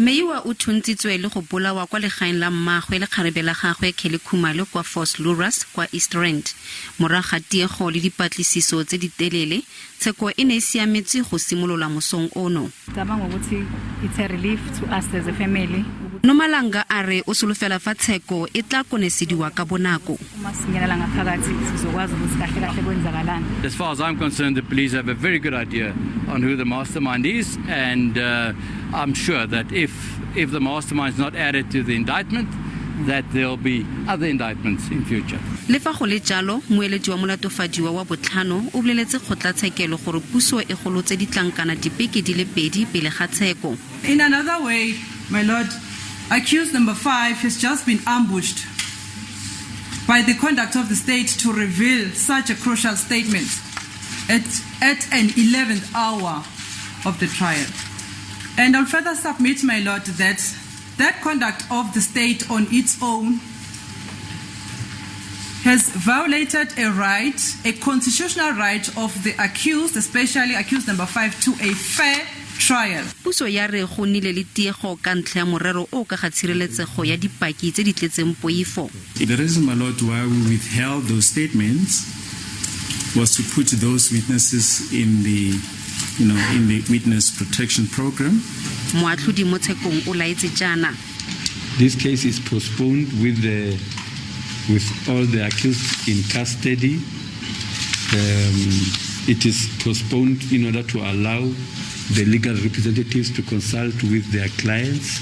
Meyiwa o thuntitswe le go bolawa kwa legaeng la mmagwe le kgarebe la gagwe Khumalo kwa Fort Luras kwa East Rand. Morago ga tiego le dipatlisiso tse di telele, Tsheko e ne e siametse go simolola mosong ono. It's a relief to us as a family. Nomalanga a re o solofela fa Tsheko e tla konesediwa ka bonako. As far as I'm concerned, the police have a very good idea on who the mastermind is, and I'm sure that if the mastermind is not added to the indictment, that there'll be other indictments in future. Le fa go le jalo, moeletsi wa molatofadiwa wa BATLHANO o boleletse kgotlatshekelo gore puso e golotse ditlankana dibeke di le pedi pele ga Tsheko. In another way, my lord, accused number 5 has just been ambushed by the conduct of the state to reveal such a crucial statement at an 11th hour of the trial. And I'll further submit, my lord, that conduct of the state on its own has violated a right, a constitutional right of the accused, especially accused number 5, to a fair trial. Puso ya re go nile le tiego ka ntlha ya morero o ka ga tshireletsego ya dipaki tse di tletseng poifo. The reason, my lord, why we withheld those statements was to put those witnesses in the witness protection program. Moatlhodi mo Tshekong o laetse jana. This case is postponed with all the accused in custody. It is postponed in order to allow the legal representatives to consult with their clients.